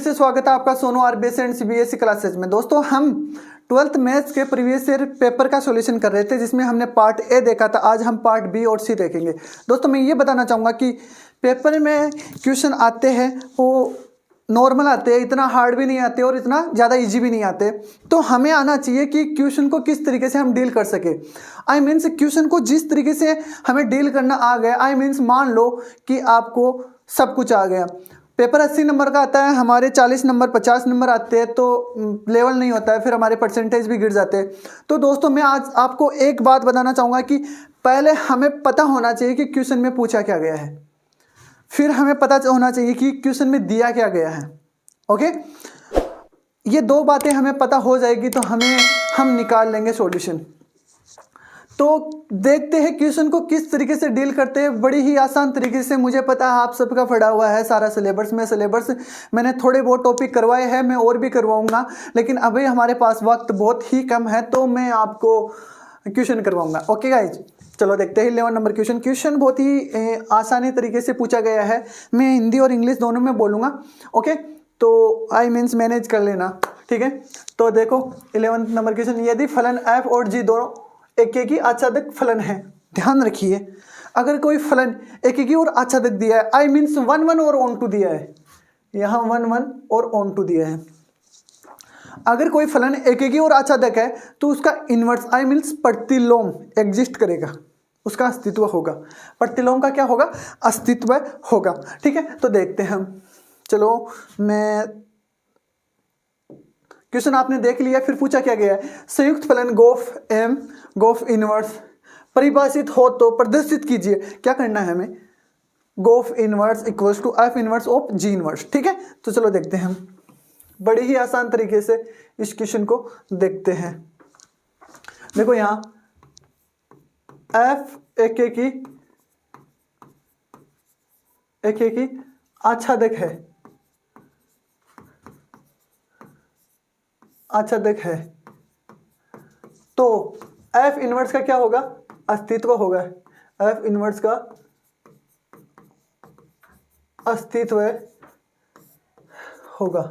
से स्वागत है आपका Sonu RBS and CBSE classes में। दोस्तों हम 12th मैथ्स के प्रीवियस ईयर पेपर का सॉल्यूशन कर रहे थे जिसमें हमने पार्ट ए देखा था। आज हम पार्ट बी और सी देखेंगे। दोस्तों मैं ये बताना चाहूँगा कि पेपर में क्वेश्चन आते हैं वो नॉर्मल आते हैं, इतना हार्ड भी नहीं आते और इतना ज़्यादा इजी भी नहीं आते। तो हमें आना चाहिए कि क्वेश्चन को किस तरीके से हम डील कर सके। आई मीन्स क्वेश्चन को जिस तरीके से हमें डील करना आ गया, आई मीन्स मान लो कि आपको सब कुछ आ गया। पेपर 80 नंबर का आता है, हमारे 40 नंबर 50 नंबर आते हैं तो लेवल नहीं होता है, फिर हमारे परसेंटेज भी गिर जाते हैं। तो दोस्तों मैं आज आपको एक बात बताना चाहूँगा कि पहले हमें पता होना चाहिए कि क्वेश्चन में पूछा क्या गया है, फिर हमें पता होना चाहिए कि क्वेश्चन में दिया क्या गया है। ओके, ये दो बातें हमें पता हो जाएगी तो हम निकाल लेंगे सॉल्यूशन। तो देखते हैं क्वेश्चन को किस तरीके से डील करते हैं, बड़ी ही आसान तरीके से। मुझे पता है आप सबका पढ़ा हुआ है सारा सिलेबस में, मैंने थोड़े बहुत टॉपिक करवाए हैं, मैं और भी करवाऊंगा, लेकिन अभी हमारे पास वक्त बहुत ही कम है तो मैं आपको क्वेश्चन करवाऊंगा। ओके गाइज, चलो देखते हैं 11 नंबर क्वेश्चन बहुत ही आसानी तरीके से पूछा गया है। मैं हिंदी और इंग्लिश दोनों में बोलूँगा। ओके, तो आई मीन्स मैनेज कर लेना, ठीक है। तो देखो 11 नंबर क्वेश्चन, यदि फलन f और g दोनों एक ही आच्छादक फलन है, ध्यान रखिए अगर कोई फलन एक ही और आच्छादक दिया है, आई मीन्स 1 1 और ऑन टू दिया है, यहाँ 1 1 और ऑन टू दिया है। अगर कोई फलन एक ही और आच्छादक है तो उसका इन्वर्स आई मीन्स प्रतिलोम एग्जिस्ट करेगा, उसका अस्तित्व होगा। प्रतिलोम का क्या होगा? अस्तित्व होगा, ठीक है। तो देखते हैं हम, चलो मैं क्वेश्चन आपने देख लिया, फिर पूछा क्या गया है। संयुक्त फलन गोफ एम गोफ इनवर्स परिभाषित हो तो प्रदर्शित कीजिए। क्या करना है हमें? G o f inverse equals to f inverse of g inverse, ठीक है। तो चलो देखते हैं हम, बड़ी ही आसान तरीके से इस क्वेश्चन को देखते हैं। देखो यहाँ एफ एक की आच्छादक है, आच्छादक है, तो एफ इनवर्स का क्या होगा? अस्तित्व होगा। एफ इनवर्स का अस्तित्व होगा,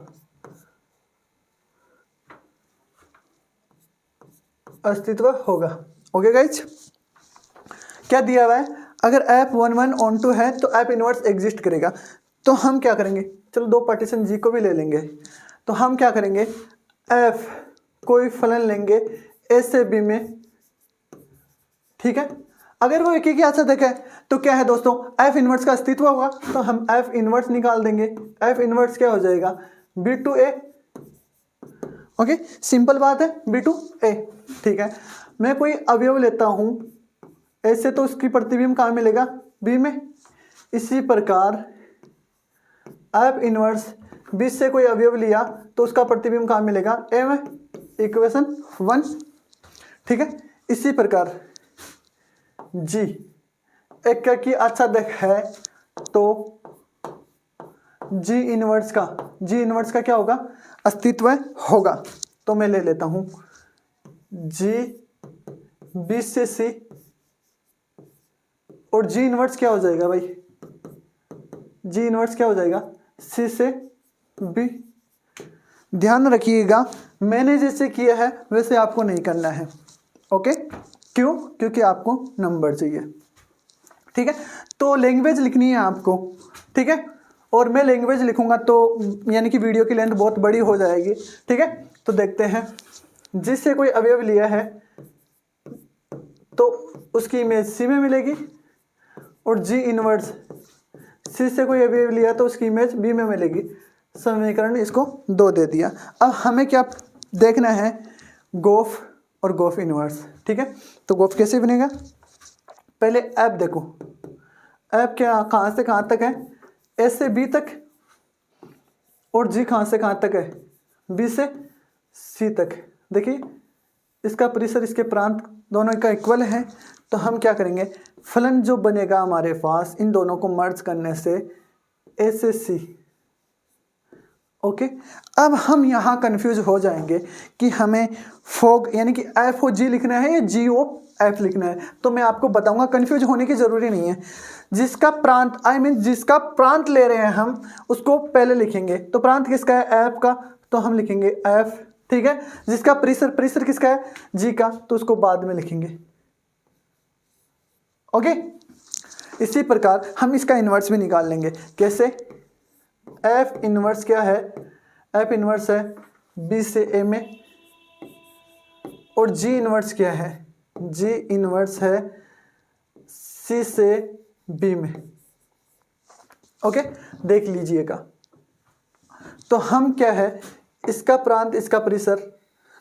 अस्तित्व होगा। ओके गाइज, क्या दिया हुआ है? अगर एफ 1 1 ऑन टू है तो एफ इनवर्स एग्जिस्ट करेगा। तो हम क्या करेंगे, चलो दो पार्टीशन जी को भी ले लेंगे। तो हम क्या करेंगे, एफ कोई फलन लेंगे ए से बी में, ठीक है। अगर वो एक ही आच्छादक है तो क्या है दोस्तों, एफ इनवर्स का अस्तित्व होगा, तो हम एफ इनवर्स निकाल देंगे। एफ इनवर्स क्या हो जाएगा? B to A. Okay, simple बात है, बी टू ए, ठीक है। मैं कोई अवयव लेता हूं ए से तो उसकी प्रतिबिंब कहाँ मिलेगा? बी में। इसी प्रकार एफ इनवर्स बी से कोई अवयव लिया तो उसका प्रतिबिंब कहाँ मिलेगा? ए में। इक्वेशन 1, ठीक है। इसी प्रकार जी एक की आच्छादक है तो जी इनवर्स का क्या होगा? अस्तित्व होगा। तो मैं ले लेता हूं जी बी से सी, और जी इनवर्स क्या हो जाएगा भाई? जी इनवर्स क्या हो जाएगा? सी से बी। ध्यान रखिएगा, मैंने जैसे किया है वैसे आपको नहीं करना है। ओके, क्यों? क्योंकि आपको नंबर चाहिए, ठीक है। तो लैंग्वेज लिखनी है आपको, ठीक है। और मैं लैंग्वेज लिखूंगा तो यानी कि वीडियो की लेंथ बहुत बड़ी हो जाएगी, ठीक है। तो देखते हैं, जिससे कोई अवयव लिया है तो उसकी इमेज सी में मिलेगी, और जी इनवर्स सी से कोई अवयव लिया तो उसकी इमेज बी में मिलेगी। समीकरण इसको 2 दे दिया। अब हमें क्या देखना है? गोफ और गोफ इनवर्स, ठीक है। तो गोफ कैसे बनेगा? पहले एफ देखो, एफ क्या कहाँ से कहाँ तक है? ए से बी तक, और जी कहाँ से कहाँ तक है? बी से सी तक। देखिए इसका परिसर इसके प्रांत दोनों का इक्वल है, तो हम क्या करेंगे, फलन जो बनेगा हमारे पास इन दोनों को मर्ज करने से ए से सी ओके। अब हम यहाँ कंफ्यूज हो जाएंगे कि हमें फोग यानी कि एफ ओ जी लिखना है या जी ओ एफ लिखना है। तो मैं आपको बताऊंगा, कंफ्यूज होने की ज़रूरी नहीं है। जिसका प्रांत जिसका प्रांत ले रहे हैं हम उसको पहले लिखेंगे। तो प्रांत किसका है? एफ का, तो हम लिखेंगे एफ, ठीक है। जिसका परिसर किसका है? जी का, तो उसको बाद में लिखेंगे। ओके। इसी प्रकार हम इसका इन्वर्स भी निकाल लेंगे। कैसे? एफ इन्वर्स क्या है? एफ इन्वर्स है बी से ए में, और जी इन्वर्स क्या है? जी इन्वर्स है सी से बी में। ओके, देख लीजिएगा। तो हम क्या है, इसका प्रांत इसका परिसर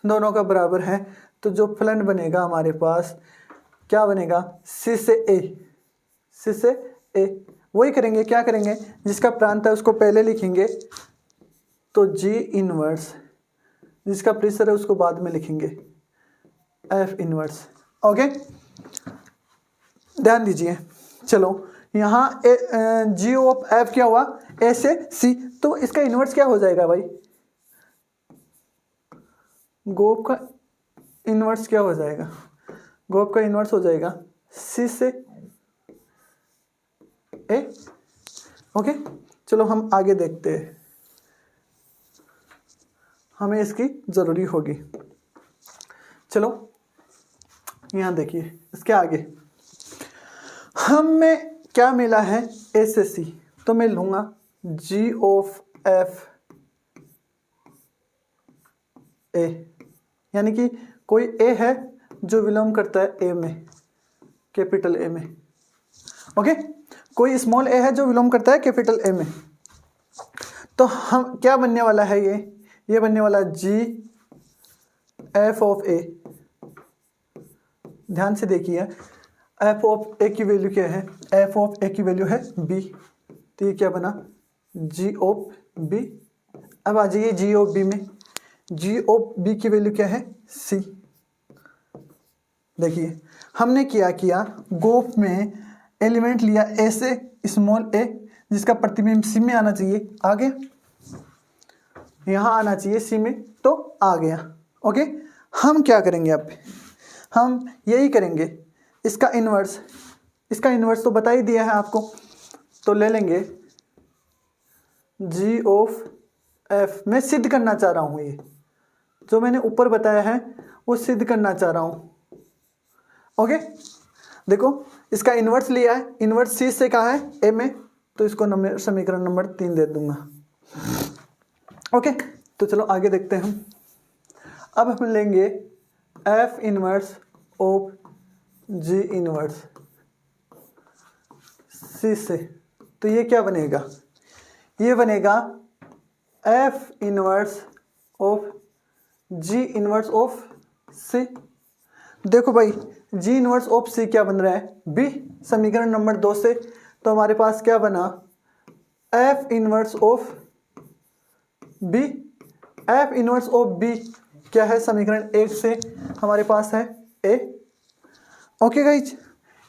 दोनों का बराबर है, तो जो फलन बनेगा हमारे पास क्या बनेगा? सी से ए, सी से ए। वही करेंगे, क्या करेंगे? जिसका प्रांत है उसको पहले लिखेंगे, तो जी इन्वर्स, जिसका परिसर है उसको बाद में लिखेंगे एफ इन्वर्स। ओके, ध्यान दीजिए। चलो यहाँ जी ऑफ एफ क्या हुआ? ए से सी, तो इसका इन्वर्स क्या हो जाएगा भाई? गोप का इन्वर्स क्या हो जाएगा? गोप का इन्वर्स हो जाएगा सी से ए। ओके, चलो हम आगे देखते हैं, हमें इसकी ज़रूरी होगी। चलो यहाँ देखिए, इसके आगे हमें क्या मिला है? ए से सी, तो मैं लूँगा जी ऑफ एफ ए, यानी कि कोई ए है जो विलोम करता है ए में, कैपिटल ए में। ओके, कोई स्मॉल ए है जो विलोम करता है कैपिटल ए में। तो हम क्या बनने वाला है? ये बनने वाला जी एफ ऑफ ए। ध्यान से देखिए, एफ ऑफ ए की वैल्यू क्या है? एफ ऑफ ए की वैल्यू है बी, तो ये क्या बना? जी ऑफ बी। अब आ जाइए जी ऑफ बी में, जी ऑफ बी की वैल्यू क्या है? सी। देखिए हमने क्या किया, गोप में एलिमेंट लिया ए से स्मॉल ए, जिसका प्रतिबिंब सी में आना चाहिए, आ गया। यहाँ आना चाहिए सी में, तो आ गया। ओके, हम क्या करेंगे अब? हम यही करेंगे, इसका इन्वर्स तो बता ही दिया है आपको, तो ले लेंगे जी ऑफ एफ। मैं सिद्ध करना चाह रहा हूँ, ये जो मैंने ऊपर बताया है वो सिद्ध करना चाह रहा हूँ। ओके, देखो इसका इन्वर्स लिया है, इन्वर्स सी से कहाँ है? ए में, तो इसको समीकरण नंबर 3 दे दूंगा। ओके, तो चलो आगे देखते हैं हम। अब हम लेंगे F inverse of G inverse C से, तो ये क्या बनेगा? ये बनेगा F inverse of G inverse of C. देखो भाई, जी इन्वर्स ऑफ सी क्या बन रहा है? बी, समीकरण नंबर 2 से। तो हमारे पास क्या बना? F inverse of B. F inverse of B क्या है? समीकरण 1 से हमारे पास है ए। ओके गाइज,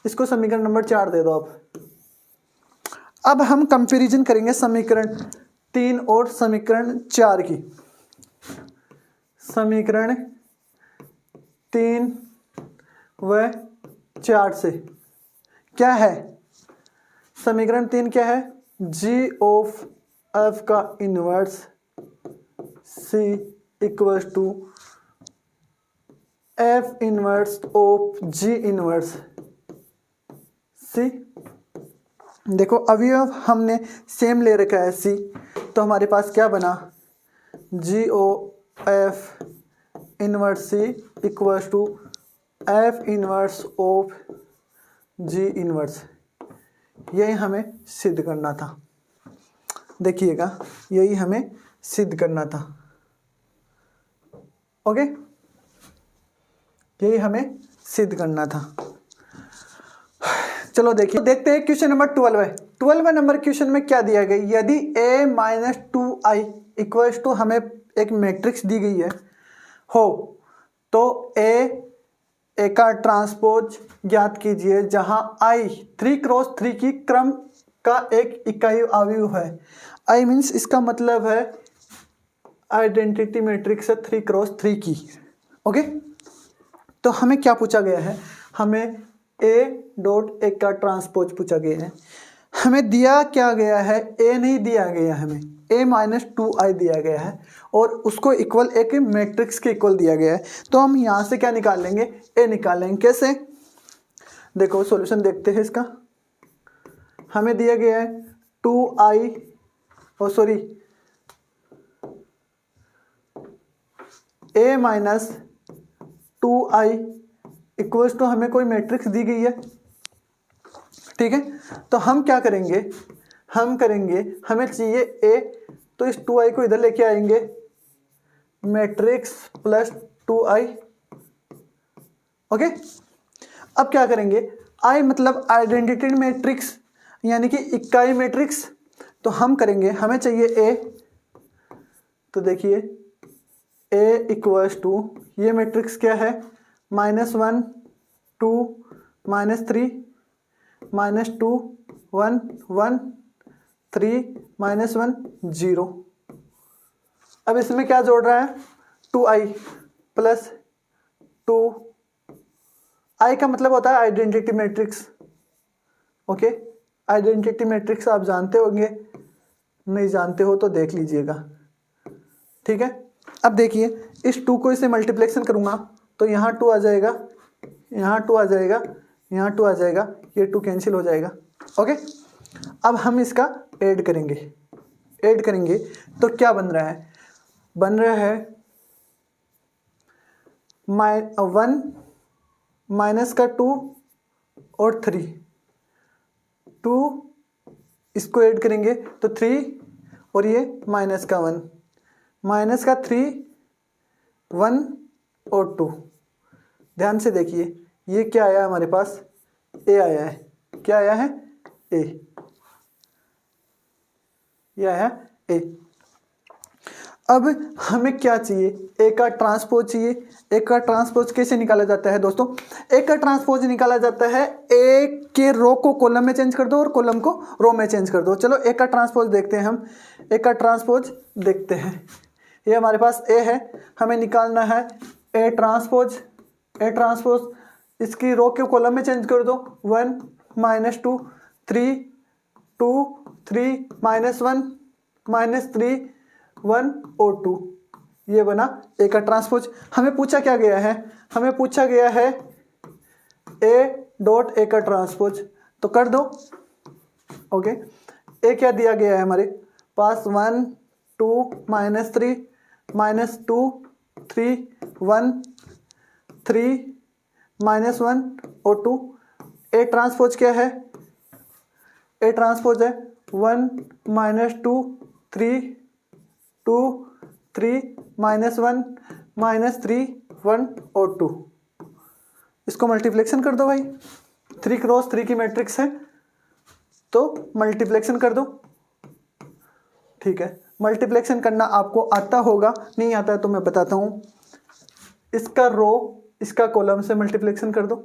इसको समीकरण नंबर 4 दे दो आप। अब हम कंपैरिजन करेंगे समीकरण 3 और समीकरण 4 की। समीकरण 3 व 4 से क्या है? समीकरण 3 क्या है? जी ऑफ एफ का inverse C equals to F inverse of G inverse C. देखो अवयव हमने सेम ले रखा है सी, तो हमारे पास क्या बना? G O F inverse C equals to F inverse of G inverse. यही हमें सिद्ध करना था। देखिएगा, यही हमें सिद्ध करना था। ओके, यही हमें सिद्ध करना था। चलो देखिए, देखते हैं क्वेश्चन नंबर 12 है। 12वें नंबर क्वेश्चन में क्या दिया गया? यदि a minus 2i equals to, हमें एक मैट्रिक्स दी गई है हो, तो ए का ट्रांसपोज ज्ञात कीजिए जहां i 3x3 की क्रम का एक इकाई अवयव है। i मीन्स इसका मतलब है आइडेंटिटी मैट्रिक्स है 3x3 की। ओके, तो हमें क्या पूछा गया है, हमें A.A का ट्रांसपोज पूछा गया है। हमें दिया क्या गया है, A नहीं दिया गया, हमें A-2I दिया गया है और उसको इक्वल एक मैट्रिक्स के इक्वल दिया गया है। तो हम यहाँ से क्या निकाल लेंगे, A निकाल लेंगे। कैसे, देखो सॉल्यूशन देखते हैं इसका। हमें दिया गया है 2I A-2I इक्वल्स टू हमें कोई मैट्रिक्स दी गई है। ठीक है, तो हम क्या करेंगे, हमें चाहिए A, तो इस 2I को इधर लेके आएंगे, मैट्रिक्स प्लस 2I। ओके, अब क्या करेंगे, I मतलब आइडेंटिटी मैट्रिक्स यानी कि इकाई मैट्रिक्स। तो हम करेंगे, हमें चाहिए A, तो देखिए A इक्वल्स टू, ये मैट्रिक्स क्या है, -1 2 -3 -2 1 1 3 -1 0। अब इसमें क्या जोड़ रहा है, 2I प्लस 2। I का मतलब होता है identity matrix. Okay, identity matrix आप जानते होंगे, नहीं जानते हो तो देख लीजिएगा। ठीक है, अब देखिए इस 2 को इसे मल्टीप्लेक्शन करूंगा तो यहाँ 2 आ जाएगा, यहाँ 2 आ जाएगा, यहाँ 2 आ जाएगा, ये 2 कैंसिल हो जाएगा। ओके, अब हम इसका ऐड करेंगे तो क्या बन रहा है, 1 माइनस का 2 और 3, 2 इसको ऐड करेंगे तो 3 और ये माइनस का 1, माइनस का 3 1 और 2। ध्यान से देखिए, ये क्या आया हमारे पास, A आया है। क्या आया है, A, ये आया A। अब हमें क्या चाहिए, A का ट्रांसपोज चाहिए। A का ट्रांसपोज कैसे निकाला जाता है दोस्तों, A का ट्रांसपोज निकाला जाता है, A के रो को कॉलम में चेंज कर दो और कॉलम को रो में चेंज कर दो। चलो A का ट्रांसपोज देखते हैं हम, A का ट्रांसपोज देखते हैं। ये हमारे पास A है, हमें निकालना है A ट्रांसपोज। इसकी रो के कॉलम में चेंज कर दो, 1 -2 3 2 3 -1 -3 1 और 2, ये बना A का ट्रांसपोज। हमें पूछा क्या गया है, हमें पूछा गया है A का ट्रांसपोज, तो कर दो। ओके, A क्या दिया गया है हमारे पास, 1 2 -3 -2 3 1 3 -1 और 2। A ट्रांसपोज क्या है, A ट्रांसपोज है 1 -2 3 2 3 -1 -3 1 और 2। इसको मल्टीप्लेक्शन कर दो भाई, 3x3 की मैट्रिक्स है तो मल्टीप्लेक्शन कर दो। ठीक है, मल्टीप्लेक्शन करना आपको आता होगा, नहीं आता है तो मैं बताता हूँ। इसका रो इसका कॉलम से मल्टीप्लेक्शन कर दो।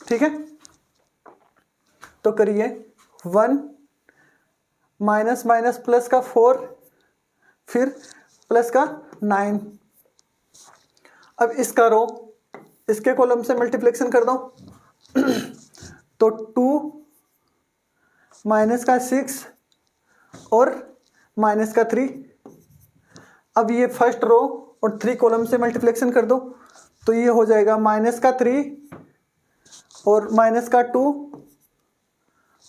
ठीक है, तो करिए 1 माइनस माइनस प्लस का 4 फिर प्लस का 9। अब इसका रो इसके कॉलम से मल्टीप्लेक्शन कर दो तो 2 माइनस का 6 और माइनस का 3। अब ये फर्स्ट रो और 3 कॉलम से मल्टीप्लेक्शन कर दो तो ये हो जाएगा माइनस का 3 और माइनस का 2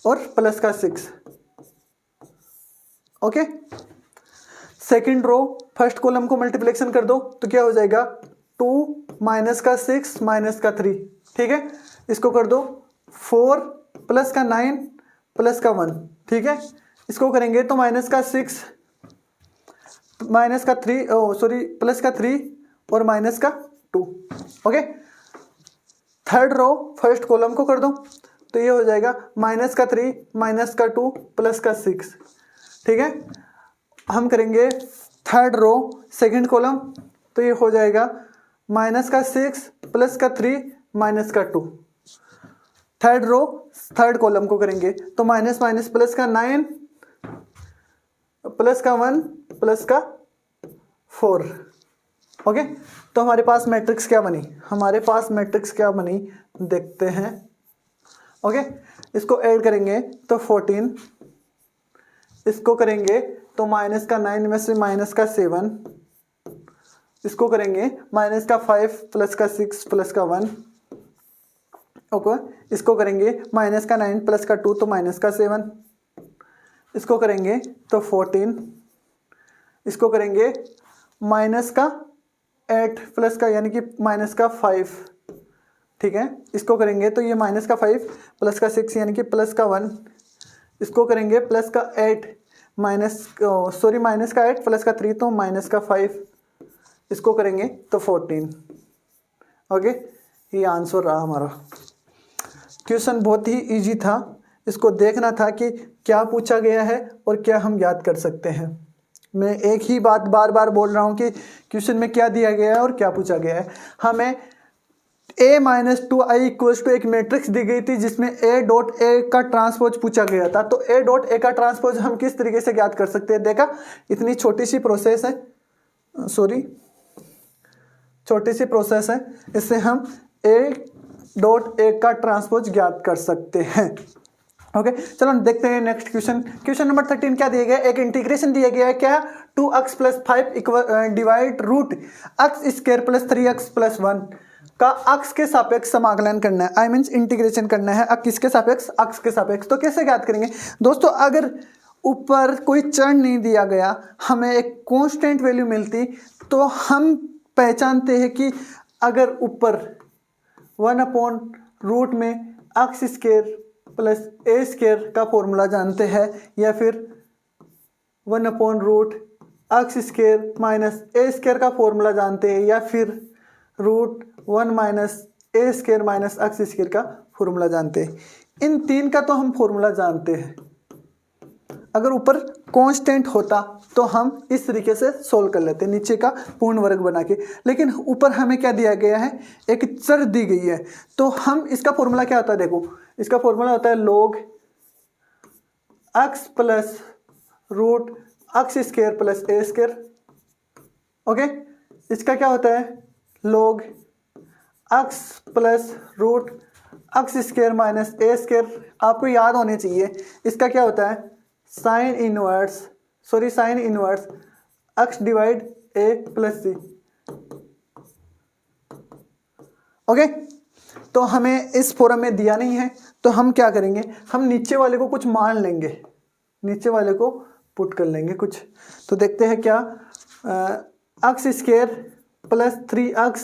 और प्लस का 6। Okay, second row first column को मल्टीप्लेक्शन कर दो तो क्या हो जाएगा 2 माइनस का 6 माइनस का 3। ठीक है, इसको कर दो 4 प्लस का 9 प्लस का 1। ठीक है, इसको करेंगे तो माइनस का 6 माइनस का 3 प्लस का 3 और माइनस का 2। Okay, third row first column को कर दो तो ये हो जाएगा माइनस का 3 माइनस का 2 प्लस का 6। ठीक है, हम करेंगे थर्ड रो सेकंड कॉलम तो ये हो जाएगा माइनस का 6 प्लस का 3 माइनस का 2। थर्ड रो थर्ड कॉलम को करेंगे तो माइनस माइनस प्लस का 9 प्लस का 1 प्लस का 4। ओके, तो हमारे पास मैट्रिक्स क्या बनी, हमारे पास मैट्रिक्स क्या बनी देखते हैं। ओके, इसको ऐड करेंगे तो 14, इसको करेंगे तो माइनस का 9 में से माइनस का 7, इसको करेंगे माइनस का 5 प्लस का 6 प्लस का 1। ओके, इसको करेंगे माइनस का 9 प्लस का 2 तो माइनस का 7, इसको करेंगे तो 14, इसको करेंगे माइनस का 8 प्लस का यानी कि माइनस का 5। ठीक है, इसको करेंगे तो ये माइनस का 5 प्लस का 6 यानी कि प्लस का 1, इसको करेंगे प्लस का 8 माइनस का 8 प्लस का 3 तो माइनस का 5, इसको करेंगे तो 14। ओके, ये आंसर रहा हमारा। क्वेश्चन बहुत ही इजी था, इसको देखना था कि क्या पूछा गया है और क्या हम याद कर सकते हैं। मैं एक ही बात बार बार बोल रहा हूँ कि क्वेश्चन में क्या दिया गया है और क्या पूछा गया है। हमें a-2i इक्वल्स टू एक मैट्रिक्स दी गई थी जिसमें a.a का ट्रांसपोज पूछा गया था, तो a.a का ट्रांसपोज हम किस तरीके से ज्ञात कर सकते हैं। देखा, इतनी छोटी सी प्रोसेस है, छोटी सी प्रोसेस है, इससे हम a.a का ट्रांसपोज ज्ञात कर सकते हैं। ओके, चलो हम देखते हैं नेक्स्ट क्वेश्चन। क्वेश्चन नंबर 13 क्या दिया गया है, एक इंटीग्रेशन दिया गया है क्या, 2x plus 5 divide root x square plus 3x plus 1 का x के सापेक्ष समाकलन करना है। आई मीन्स इंटीग्रेशन करना है किसके सापेक्ष, x के सापेक्ष। तो कैसे ज्ञात करेंगे दोस्तों, अगर ऊपर कोई चर नहीं दिया गया, हमें एक कांस्टेंट वैल्यू मिलती, तो हम पहचानते हैं कि अगर ऊपर 1/रूट में x square plus A square का फॉर्मूला जानते हैं, या फिर 1/रूट x square minus A square का फॉर्मूला जानते हैं, या फिर root 1 minus A square minus x square का फॉर्मूला जानते हैं। इन तीन का तो हम फॉर्मूला जानते हैं। अगर ऊपर कांस्टेंट होता तो हम इस तरीके से सोल्व कर लेते, नीचे का पूर्ण वर्ग बना के। लेकिन ऊपर हमें क्या दिया गया है, एक चर दी गई है, तो हम इसका फॉर्मूला क्या होता है, देखो इसका फॉर्मूला होता है log x plus root x square plus A square. Okay, इसका क्या होता है log x plus root x square minus A square. आपको याद होने चाहिए, इसका क्या होता है sine inverse x divide a plus C. Okay, तो हमें इस फॉर्म में दिया नहीं है, तो हम क्या करेंगे, हम नीचे वाले को कुछ मान लेंगे, नीचे वाले को पुट कर लेंगे कुछ। तो देखते हैं क्या, x square plus 3x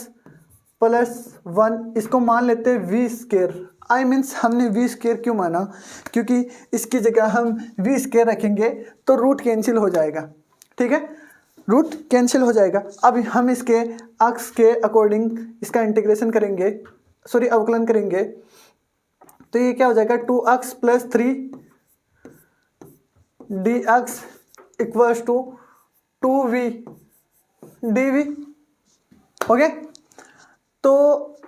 plus 1, इसको मान लेते हैं वी स्क्वायर। आई मीन्स हमने वी स्क्वायर क्यों माना, क्योंकि इसकी जगह हम वी स्क्वायर रखेंगे तो रूट कैंसिल हो जाएगा। ठीक है, रूट कैंसिल हो जाएगा। अब हम इसके x के अकॉर्डिंग इसका इंटीग्रेशन करेंगे, अवकलन करेंगे, तो ये क्या हो जाएगा 2x plus 3 dx equals to 2v dv। ओके, तो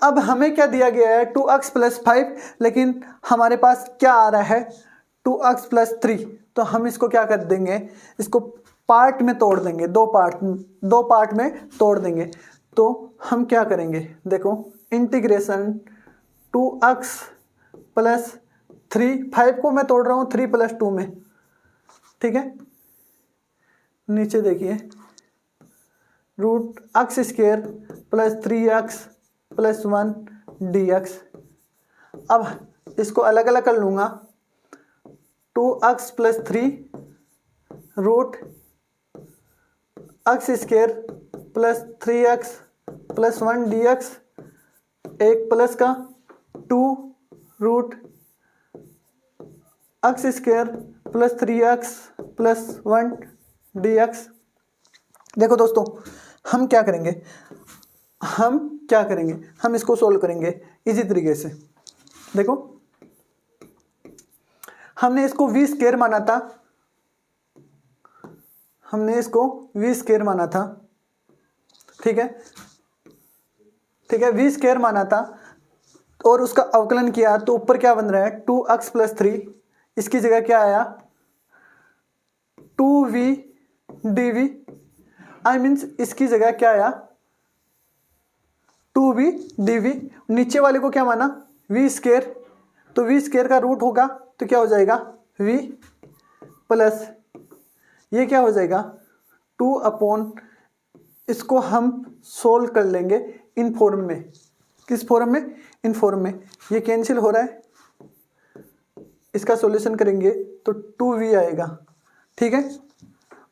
अब हमें क्या दिया गया है 2x प्लस 5, लेकिन हमारे पास क्या आ रहा है 2x प्लस 3, तो हम इसको क्या कर देंगे, इसको पार्ट में तोड़ देंगे, दो पार्ट में तोड़ देंगे। तो हम क्या करेंगे, देखो इंटीग्रेशन 2x प्लस 3, 5 को मैं तोड़ रहा हूँ 3 प्लस 2 में। ठीक है, नीचे देखिए root x square plus 3x plus 1 dx। अब इसको अलग अलग कर लूँगा, 2x plus 3 root x square plus 3x plus 1 dx, एक प्लस का 2 root x square plus 3x plus 1 dx। देखो दोस्तों, हम क्या करेंगे, हम इसको सोल्व करेंगे इसी तरीके से। देखो, हमने इसको वी स्क्वायर माना था, ठीक है, वी स्क्वायर माना था और उसका अवकलन किया, तो ऊपर क्या बन रहा है 2x प्लस 3, इसकी जगह क्या आया 2v dv। आई मीन्स इसकी जगह क्या आया 2v dv, नीचे वाले को क्या माना v स्क्वायर, तो v स्क्वायर का रूट होगा तो क्या हो जाएगा v प्लस ये क्या हो जाएगा 2 अपॉन, इसको हम सोल्व कर लेंगे इन फॉर्म में, किस फॉर्म में, इन फॉर्म में, ये कैंसिल हो रहा है, इसका सॉल्यूशन करेंगे तो 2v आएगा, ठीक है,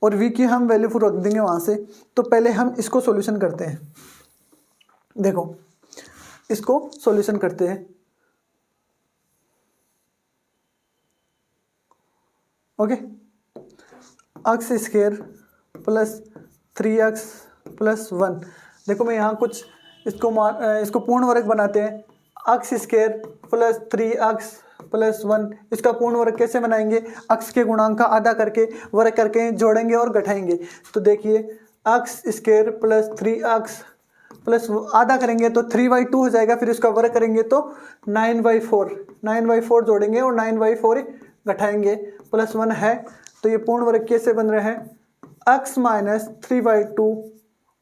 और v की हम वैल्यू रख देंगे वहाँ से। तो पहले हम इसको सॉल्यूशन करते हैं, देखो इसको सॉल्यूशन करते हैं, okay, x square plus 3x plus 1, देखो मैं यहाँ कुछ इसको पूर्ण वर्ग बनाते हैं, x square plus 3x plus 1, इसका पूर्ण वर्ग कैसे बनाएंगे, एक्स के गुणांक का आधा करके वर्ग करके जोड़ेंगे और घटाएंगे, तो देखिए x square plus 3x plus आधा करेंगे तो 3/2 हो जाएगा, फिर इसका वर्ग करेंगे तो 9/4 जोड़ेंगे और 9/4 घटाएंगे, प्लस 1 है, तो ये पूर्ण वर्ग कैसे बन रहा है, x माइनस 3/2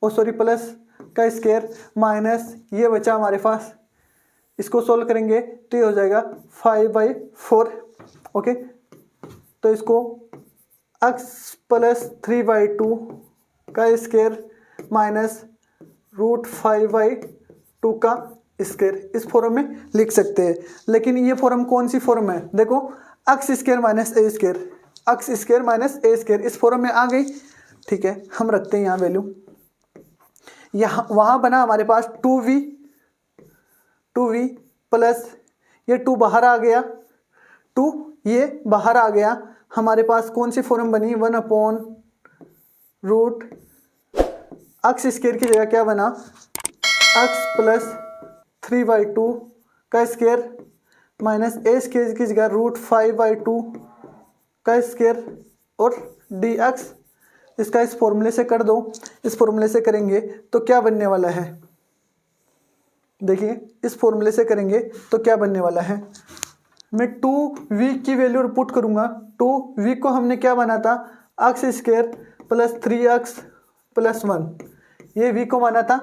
ओ सॉरी प्लस का स्क्वायर माइनस ये बचा हमारे पास, इसको सोल्व करेंगे तो ये हो जाएगा 5/4, ओके, तो इसको x प्लस 3/2 का स्क्वायर माइनस √5/2 का स्क्वायर, इस फॉर्म में लिख सकते हैं। लेकिन ये फॉर्म कौन सी फॉर्म है, देखो x square minus A square, x square minus A square इस फॉर्म में आ गई, ठीक है, हम रखते हैं यहाँ वैल्यू, यहाँ वहाँ बना हमारे पास 2v प्लस ये 2 बाहर आ गया, 2 ये बाहर आ गया, हमारे पास कौन सी फॉर्म बनी 1/रूट एक्स स्क्वायर की जगह क्या बना x प्लस 3/2 का स्क्वायर माइनस ए स्क्वायर की जगह √5/2 का स्क्वायर और dx, इसका इस फॉर्मूले से कर दो, इस फॉर्मूले से करेंगे तो क्या बनने वाला है, देखिए इस फॉर्मूले से करेंगे तो क्या बनने वाला है, मैं 2v की वैल्यू पुट करूंगा, 2v को हमने क्या बना था x square plus 3x plus 1, ये v को माना था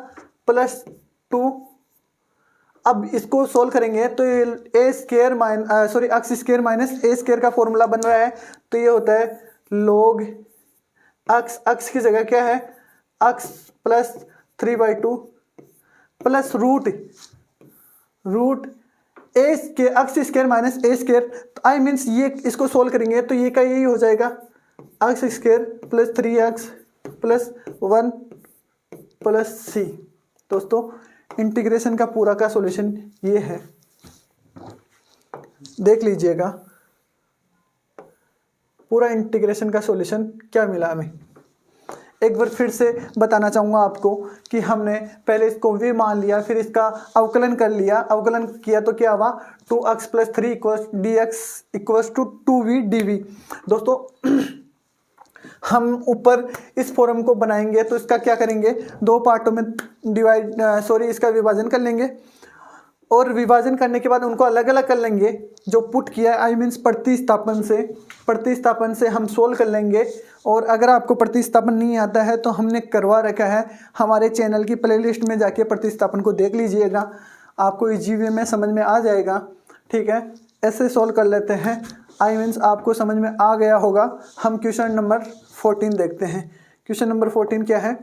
प्लस 2, अब इसको सोल्व करेंगे तो ये ए square x square minus A square का फॉर्मूला बन रहा है, तो ये होता है log x की जगह क्या है x plus 3/2 plus root A square x square minus A square, तो आई मीन्स ये इसको सोल्व करेंगे तो ये का यही हो जाएगा X square plus 3x plus 1 plus C. दोस्तों इंटीग्रेशन का पूरा का सॉल्यूशन ये है, देख लीजिएगा पूरा इंटीग्रेशन का सॉल्यूशन क्या मिला हमें। एक बार फिर से बताना चाहूँगा आपको कि हमने पहले इसको v मान लिया, फिर इसका अवकलन कर लिया, अवकलन किया तो क्या हुआ 2x plus 3 equals dx equals to 2v dv। दोस्तों हम ऊपर इस फॉर्म को बनाएंगे तो इसका क्या करेंगे, दो पार्टों में इसका विभाजन कर लेंगे और विभाजन करने के बाद उनको अलग अलग कर लेंगे, जो पुट किया आई मीन्स प्रतिस्थापन से हम सोल्व कर लेंगे। और अगर आपको प्रतिस्थापन नहीं आता है तो हमने करवा रखा है, हमारे चैनल की प्लेलिस्ट में जाके प्रतिस्थापन को देख लीजिएगा, आपको इजी वे में समझ में आ जाएगा, ठीक है। ऐसे सोल्व कर लेते हैं, आई मीन्स आपको समझ में आ गया होगा। हम क्वेश्चन नंबर 14 देखते हैं। क्वेश्चन नंबर 14 क्या है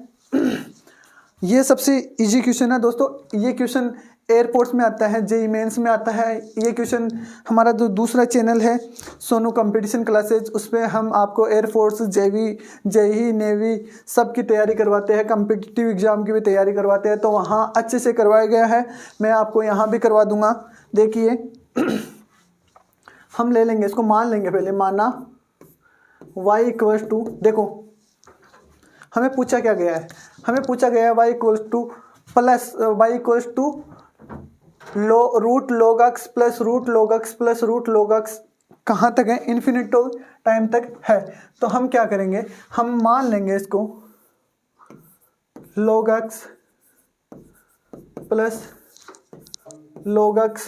ये सबसे इजी क्वेश्चन है दोस्तों, ये क्वेश्चन एयरपोर्ट्स में आता है, जेईई मेंस में आता है। ये क्वेश्चन हमारा जो दूसरा चैनल है सोनू कंपटीशन क्लासेज, उसमें हम आपको एयरफोर्स जेईई नेवी सब की तैयारी करवाते हैं, कम्पिटिटिव एग्जाम की भी तैयारी करवाते हैं, तो वहाँ अच्छे से करवाया गया है, मैं आपको यहाँ भी करवा दूँगा। देखिए हम ले लेंगे इसको, मान लेंगे पहले, माना y इक्वल्स टू, देखो हमें पूछा क्या गया है, हमें पूछा गया है y equals to plus y equals to root log x plus root log x plus root log x कहाँ तक है, इन्फिनिट टाइम तक है। तो हम क्या करेंगे, हम मान लेंगे इसको log x plus log x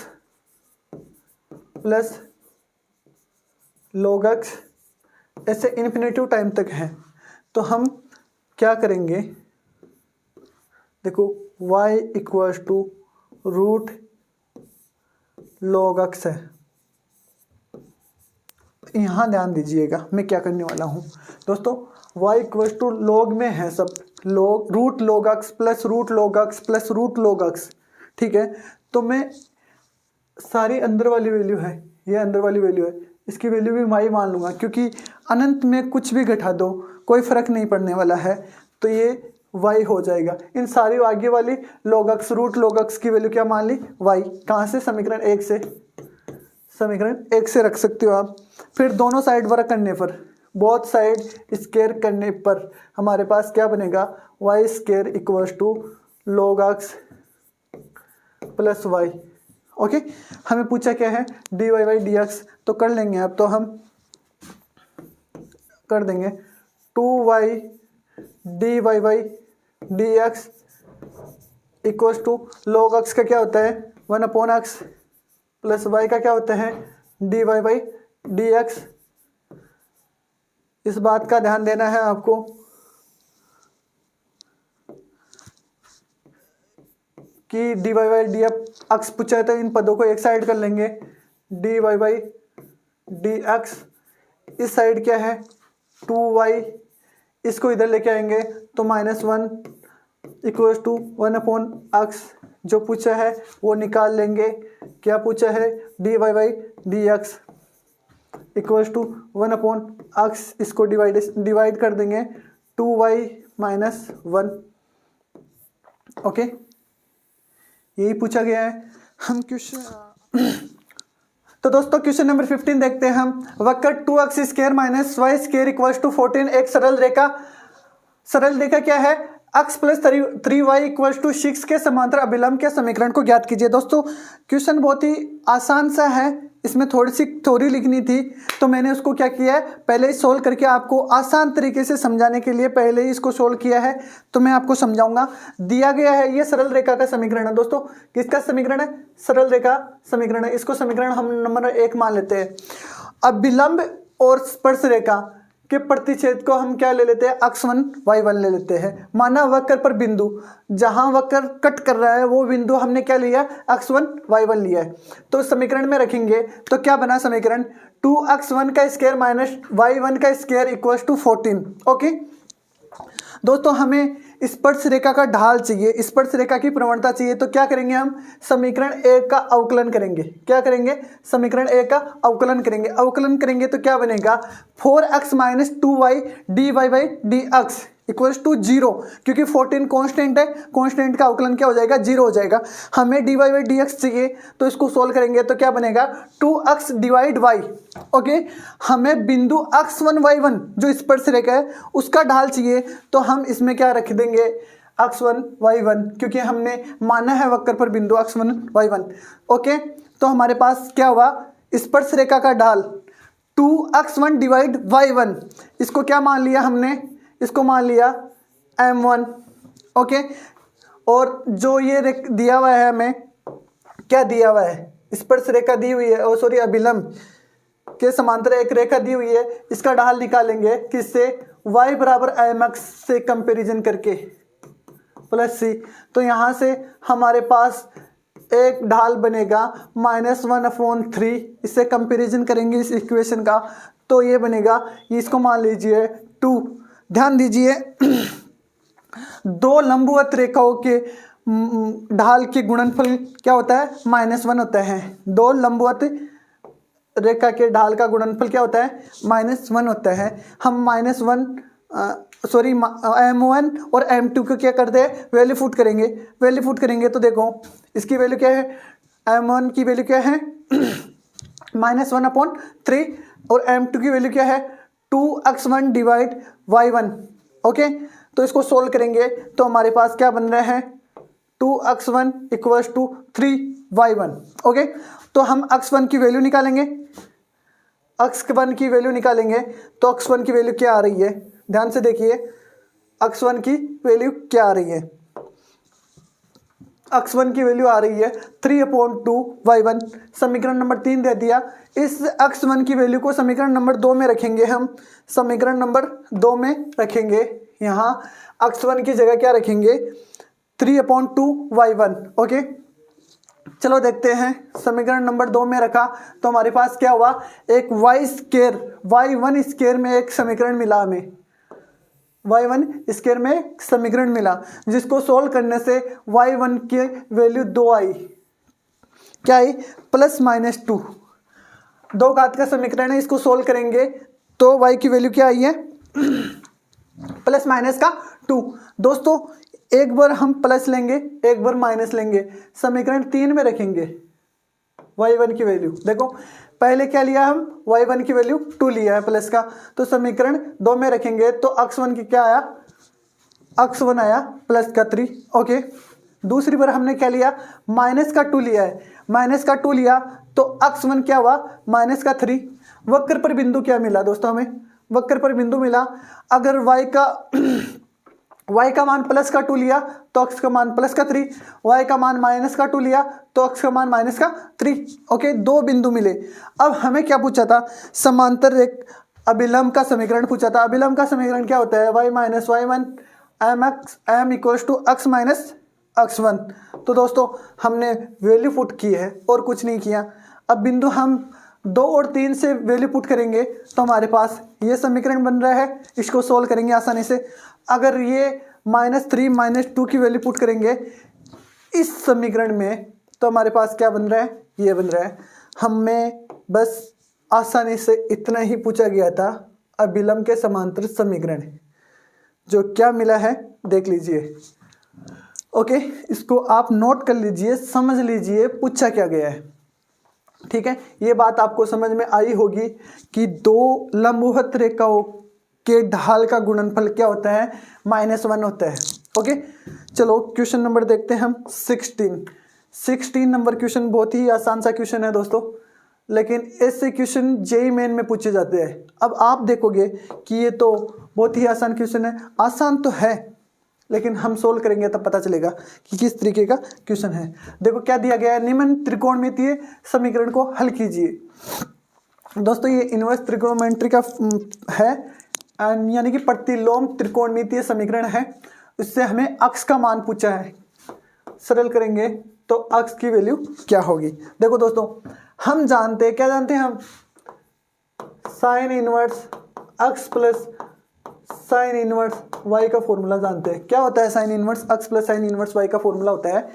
plus log x ऐसे इन्फिनिटिव टाइम तक है। तो हम क्या करेंगे, देखो y equals to root log x है। यहाँ ध्यान दीजिएगा मैं क्या करने वाला हूँ दोस्तों, y इक्वल्स टू लॉग में है सब, log root log x plus root log x plus root log x, ठीक है। तो मैं सारी अंदर वाली वैल्यू है, ये अंदर वाली वैल्यू है, इसकी वैल्यू भी y मान लूँगा, क्योंकि अनंत में कुछ भी घटा दो कोई फ़र्क नहीं पड़ने वाला है, तो ये y हो जाएगा। इन सारी आगे वाली log x root log x की वैल्यू क्या मान ली, y। कहाँ से, समीकरण 1 से, समीकरण 1 से रख सकते हो आप। फिर दोनों साइड वर्क करने पर, बोथ साइड स्क्वायर करने पर हमारे पास क्या बनेगा, y square equals to log x plus y। Okay, हमें पूछा क्या है, dy बाई dx, तो कर लेंगे अब, तो हम कर देंगे 2y dy by dx equals to log x का क्या होता है 1/x प्लस y का क्या होता है dy बाई dx। इस बात का ध्यान देना है आपको कि dy बाई dx पूछा है तो इन पदों को एक साइड कर लेंगे, dy बाई dx, इस साइड क्या है 2y, इसको इधर लेके आएंगे तो -1 इक्वल्स टू 1/x, जो पूछा है वो निकाल लेंगे, क्या पूछा है dy by dx equals to 1/x, इसको डिवाइड कर देंगे 2y माइनस 1। ओके, यही पूछा गया है। हम क्वेश्चन तो दोस्तों क्वेश्चन नंबर 15 देखते हैं हम। वक्र 2x square minus y square equals to 14, एक सरल रेखा क्या है, x plus 3y equals to 6 के समांतर अभिलंब के समीकरण को ज्ञात कीजिए। दोस्तों क्वेश्चन बहुत ही आसान सा है, इसमें थोड़ी सी थ्योरी लिखनी थी, तो मैंने उसको क्या किया है, पहले ही सोल्व करके आपको आसान तरीके से समझाने के लिए पहले ही इसको सोल्व किया है, तो मैं आपको समझाऊंगा। दिया गया है ये सरल रेखा का समीकरण है दोस्तों, किसका समीकरण है, सरल रेखा समीकरण है। इसको समीकरण हम नंबर 1 मान लेते हैं। अभिलंब और स्पर्श रेखा के प्रतिच्छेद को हम क्या ले लेते हैं, x1 y1 ले लेते हैं। माना वक्र पर बिंदु, जहां वक्र कट कर रहा है वो बिंदु हमने क्या लिया, x1 y1 लिया है। तो समीकरण में रखेंगे तो क्या बना समीकरण, 2x1 का स्क्वायर माइनस y1 का स्क्वायर इक्वल्स टू 14। ओके दोस्तों, हमें स्पर्श रेखा का ढाल चाहिए, स्पर्श रेखा की प्रवणता चाहिए, तो क्या करेंगे हम, समीकरण 1 का अवकलन करेंगे। क्या करेंगे, समीकरण 1 का अवकलन करेंगे। अवकलन करेंगे तो क्या बनेगा, 4x minus 2y dy by dx equals to 0, क्योंकि 14 कांस्टेंट है, कांस्टेंट का अवकलन क्या हो जाएगा, 0 हो जाएगा। हमें dy बाई dx चाहिए, तो इसको सोल्व करेंगे तो क्या बनेगा, 2x डिवाइड y। ओके, हमें बिंदु x1 y1 जो स्पर्श रेखा है उसका ढाल चाहिए, तो हम इसमें क्या रख देंगे, x1 y1, क्योंकि हमने माना है वक्र पर बिंदु x1 y1। ओके, तो हमारे पास क्या हुआ, स्पर्श रेखा का ढाल 2x1 डिवाइड y1, इसको क्या मान लिया हमने, इसको मान लिया m1। ओके, और जो ये दिया हुआ है, हमें क्या दिया हुआ है, स्पर्श रेखा दी हुई है, और सॉरी अभिलंब के समांतर एक रेखा दी हुई है, इसका ढाल निकालेंगे किससे, y बराबर mx से कंपैरिजन करके प्लस c। तो यहाँ से हमारे पास एक ढाल बनेगा -1/3, इससे कंपैरिजन करेंगे इस इक्वेशन का, तो ये बनेगा, इसको मान लीजिए 2। ध्यान दीजिए, दो लंबवत रेखाओं के ढाल के गुणनफल क्या होता है, -1 होता है। दो लंबवत रेखा के ढाल का गुणनफल क्या होता है, -1 होता है। हम m1 और m2 को क्या करते हैं, वैल्यू पुट करेंगे। वैल्यू पुट करेंगे तो देखो इसकी वैल्यू क्या है, m1 की वैल्यू क्या है -1/3, और m2 की वैल्यू क्या है 2x1 डिवाइड y1। ओके, तो इसको सोल्व करेंगे तो हमारे पास क्या बन रहा है, 2x1 equals to 3y1। Okay, तो हम x1 की वैल्यू निकालेंगे, x1 की वैल्यू निकालेंगे, तो x1 की वैल्यू क्या आ रही है, ध्यान से देखिए x1 की वैल्यू क्या आ रही है, x1 की वैल्यू आ रही है 3/2y1। समीकरण नंबर 3 दे दिया। इस x1 की वैल्यू को समीकरण नंबर 2 में रखेंगे, हम समीकरण नंबर 2 में रखेंगे, यहाँ x1 की जगह क्या रखेंगे 3/2y1। ओके, चलो देखते हैं। समीकरण नंबर 2 में रखा तो हमारे पास क्या हुआ, एक y1 स्क्वायर में एक समीकरण मिला हमें, y1 स्क्वायर में एक समीकरण मिला जिसको सोल्व करने से y1 की वैल्यू 2 आई। क्या आई, +-2। 2 घात का समीकरण है, इसको सोल्व करेंगे तो y की वैल्यू क्या आई है +-2। दोस्तों एक बार हम प्लस लेंगे, एक बार माइनस लेंगे, समीकरण 3 में रखेंगे y1 की वैल्यू। देखो पहले क्या लिया हम, y1 की वैल्यू 2 लिया है प्लस का, तो समीकरण 2 में रखेंगे तो x1 की क्या आया, x1 आया +3। ओके, दूसरी बार हमने क्या लिया, -2 लिया है, -2 लिया तो x1 क्या हुआ -3। वक्र पर बिंदु क्या मिला दोस्तों, हमें वक्र पर बिंदु मिला। अगर y का मान +2 लिया तो x का मान +3, y का मान -2 लिया तो x का मान -3। ओके, 2 बिंदु मिले। अब हमें क्या पूछा था, समांतर एक अभिलंब का समीकरण पूछा था। अभिलंब का समीकरण क्या होता है, y - y1 m = x - x1। तो दोस्तों हमने वैल्यू पुट की है और कुछ नहीं किया। अब बिंदु हम 2 और 3 से वैल्यू पुट करेंगे तो हमारे पास ये समीकरण बन रहा है, इसको सोल्व करेंगे आसानी से। अगर ये -3 - 2 की वैल्यू पुट करेंगे इस समीकरण में तो हमारे पास क्या बन रहा है, ये बन रहा है। हमें बस आसानी से इतना ही पूछा गया था, अभिलंब के समांतर समीकरण, जो क्या मिला है देख लीजिए। ओके, इसको आप नोट कर लीजिए, समझ लीजिए पूछा क्या गया है। ठीक है, ये बात आपको समझ में आई होगी कि 2 लंबवत रेखाओं के ढाल का गुणनफल क्या होता है, -1 होता है। ओके, चलो क्वेश्चन नंबर देखते हैं हम 16 नंबर क्वेश्चन। बहुत ही आसान सा क्वेश्चन है दोस्तों, लेकिन ऐसे क्वेश्चन जेईई मेन में पूछे जाते हैं। अब आप देखोगे कि ये तो बहुत ही आसान क्वेश्चन है, आसान तो है लेकिन हम सोल्व करेंगे तब पता चलेगा कि किस तरीके का क्वेश्चन है। देखो क्या दिया गया है, निम्न त्रिकोणमितीय समीकरण को हल कीजिए। दोस्तों ये इनवर्स त्रिकोणमिति का है, यानी कि प्रतिलोम त्रिकोणमितीय समीकरण है। इससे हमें अक्ष का मान पूछा है, सरल करेंगे तो अक्ष की वैल्यू क्या होगी। देखो दोस्तों हम जानते हैं, क्या जानते हैं हम, साइन इनवर्स अक्ष प्लस साइन इनवर्स y का फॉर्मूला जानते हैं। क्या होता है sine inverse x plus sine inverse y का फॉर्मूला होता है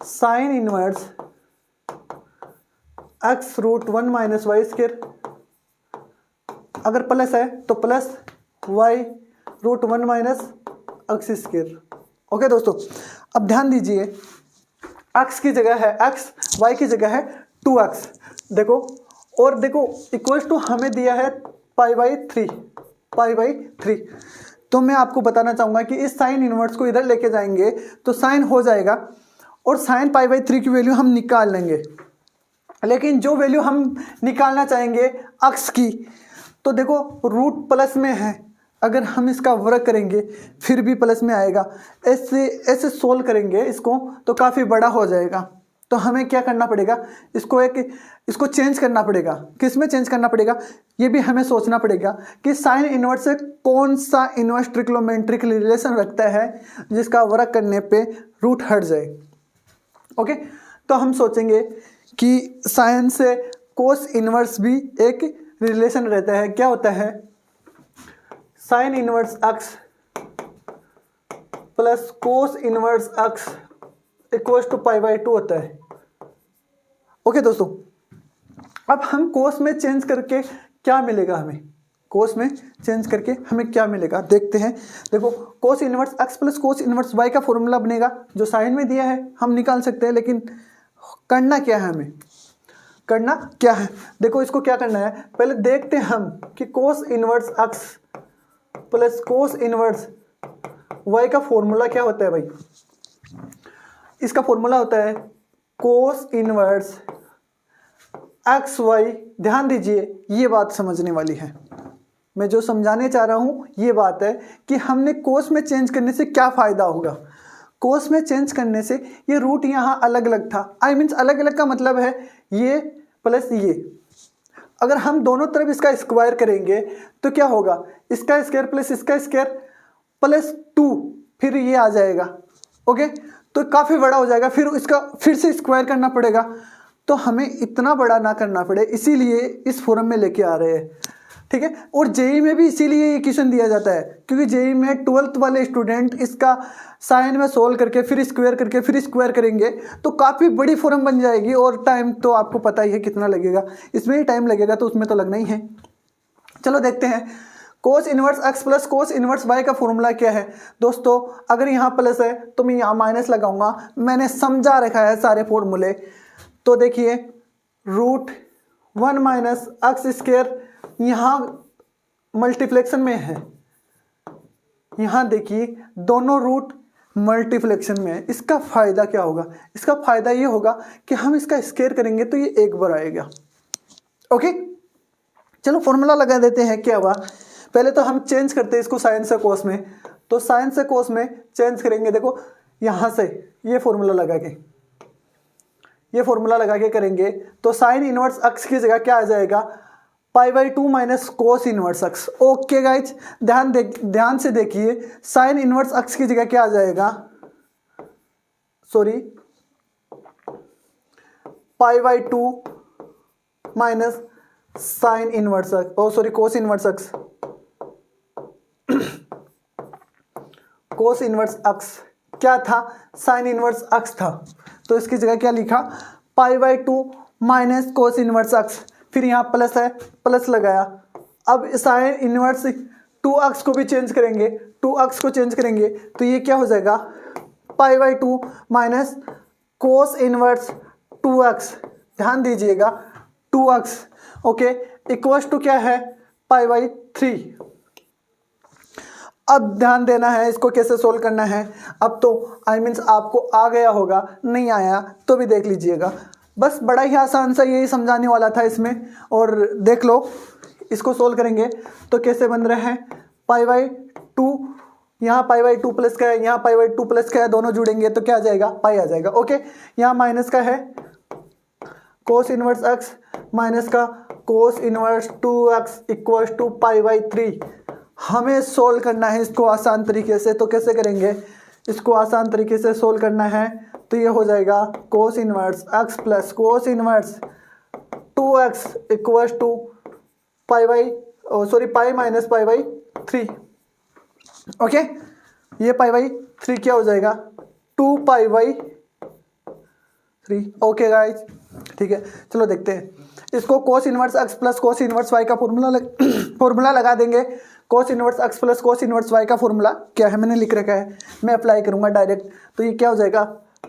साइन इनवर्स x √1 - y²। अगर प्लस है तो प्लस y √1 - x²। ओके दोस्तों, अब ध्यान दीजिए, x की जगह है x, y की जगह है 2x। देखो और देखो इक्वल्स टू हमें दिया है π/3। तो मैं आपको बताना चाहूँगा कि इस साइन इनवर्स को इधर लेके जाएंगे तो साइन हो जाएगा और साइन π/3 की वैल्यू हम निकाल लेंगे। लेकिन जो वैल्यू हम निकालना चाहेंगे अक्ष की, तो देखो रूट प्लस में है, अगर हम इसका वर्ग करेंगे फिर भी प्लस में आएगा। ऐसे सोल्व करेंगे इसको तो काफ़ी बड़ा हो जाएगा। तो हमें क्या करना पड़ेगा, इसको चेंज करना पड़ेगा। किस में चेंज करना पड़ेगा, ये भी हमें सोचना पड़ेगा कि साइन इनवर्स से कौन सा इनवर्स ट्रिग्नोमेट्रिक रिलेशन रखता है जिसका वर्ग करने पे रूट हट जाए। ओके, तो हम सोचेंगे कि साइन से कोस इनवर्स भी एक रिलेशन रहता है। क्या होता है, sine inverse x plus cos inverse x equals to π/2 होता है। ओके दोस्तों, अब हम कोस में चेंज करके क्या मिलेगा, हमें कोस में चेंज करके हमें क्या मिलेगा देखते हैं। देखो कोस inverse x plus cos inverse y का फॉर्मूला बनेगा, जो साइन में दिया है हम निकाल सकते हैं। लेकिन करना क्या है, हमें करना क्या है, देखो इसको क्या करना है पहले देखते हैं हम कि कोस inverse x plus cos inverse y का फॉर्मूला क्या होता है। भाई इसका फॉर्मूला होता है कोस इनवर्स एक्स वाई। ध्यान दीजिए, ये बात समझने वाली है, मैं जो समझाने चाह रहा हूँ ये बात है कि हमने कोस में चेंज करने से क्या फ़ायदा होगा। कोस में चेंज करने से ये रूट यहाँ अलग अलग था, आई मीन्स अलग अलग का मतलब है ये प्लस ये। अगर हम दोनों तरफ इसका स्क्वायर करेंगे तो क्या होगा, इसका स्क्वायर प्लस इसका स्क्वायर +2 फिर ये आ जाएगा। ओके, तो काफ़ी बड़ा हो जाएगा, फिर इसका फिर से स्क्वायर करना पड़ेगा, तो हमें इतना बड़ा ना करना पड़े, इसीलिए इस फॉर्म में लेके आ रहे हैं। ठीक है, और जेई में भी इसीलिए ये क्वेश्चन दिया जाता है, क्योंकि जेई में 12th वाले स्टूडेंट इसका साइन में सोल्व करके फिर स्क्वायर करके फिर स्क्वायर करेंगे तो काफ़ी बड़ी फॉर्म बन जाएगी, और टाइम तो आपको पता ही है कितना लगेगा, इसमें ही टाइम लगेगा तो उसमें तो लगना ही है। चलो देखते हैं कोस inverse x plus cos inverse y का फॉर्मूला क्या है। दोस्तों अगर यहाँ प्लस है तो मैं यहाँ माइनस लगाऊंगा, मैंने समझा रखा है सारे फॉर्मूले। तो देखिए √1 - x², यहाँ मल्टीप्लेक्शन में है, यहाँ देखिए दोनों रूट मल्टीप्लेक्शन में है। इसका फ़ायदा क्या होगा, इसका फ़ायदा ये होगा कि हम इसका स्क्वायर करेंगे तो ये एक बार आएगा। ओके, चलो फॉर्मूला लगा देते हैं। क्या हुआ, पहले तो हम चेंज करते हैं इसको साइन से कोस में, तो साइन से कोस में चेंज करेंगे। देखो यहाँ से ये फॉर्मूला लगा के करेंगे तो साइन इनवर्स x की जगह क्या आ जाएगा, π/2 - कोस इनवर्स x। ओके गाइज, ध्यान से देखिए, साइन इनवर्स x की जगह क्या आ जाएगा, sorry π/2 - sine inverse x, oh sorry cos inverse x, cos inverse x क्या था, साइन इनवर्स x था, तो इसकी जगह क्या लिखा, π/2 - कोस इनवर्स x। फिर यहाँ प्लस है, प्लस लगाया। अब साइन इनवर्स 2x को भी चेंज करेंगे, 2x को चेंज करेंगे तो ये क्या हो जाएगा, π/2 - कोस इनवर्स 2x। ध्यान दीजिएगा 2x, ओके, इक्वल्स टू क्या है, π/3। अब ध्यान देना है इसको कैसे सोल्व करना है। अब तो मीन्स आपको आ गया होगा, नहीं आया तो भी देख लीजिएगा। बस बड़ा ही आसान सा यही समझाने वाला था इसमें, और देख लो इसको सोल्व करेंगे तो कैसे बन रहे हैं, π/2, यहाँ π/2 प्लस का है, यहाँ π/2 प्लस का है, दोनों जुड़ेंगे तो क्या आ जाएगा, पाई आ जाएगा। ओके, यहाँ माइनस का है कोस इनवर्स x माइनस का कोस इनवर्स 2x इक्वल्स टू π/3। हमें सोल्व करना है इसको आसान तरीके से, तो कैसे करेंगे, इसको आसान तरीके से सोल्व करना है तो ये हो जाएगा cos inverse x plus cos inverse 2x equals to π - π/3। Okay, ये π/3 क्या हो जाएगा, 2π/3। ओके गाइज, ठीक है, चलो देखते हैं इसको। कोस inverse x plus cos inverse y का फॉर्मूला लगा देंगे। कोस inverse x plus cos inverse y का फॉर्मूला क्या है, मैंने लिख रखा है, मैं अप्लाई करूंगा डायरेक्ट। तो ये क्या हो जाएगा,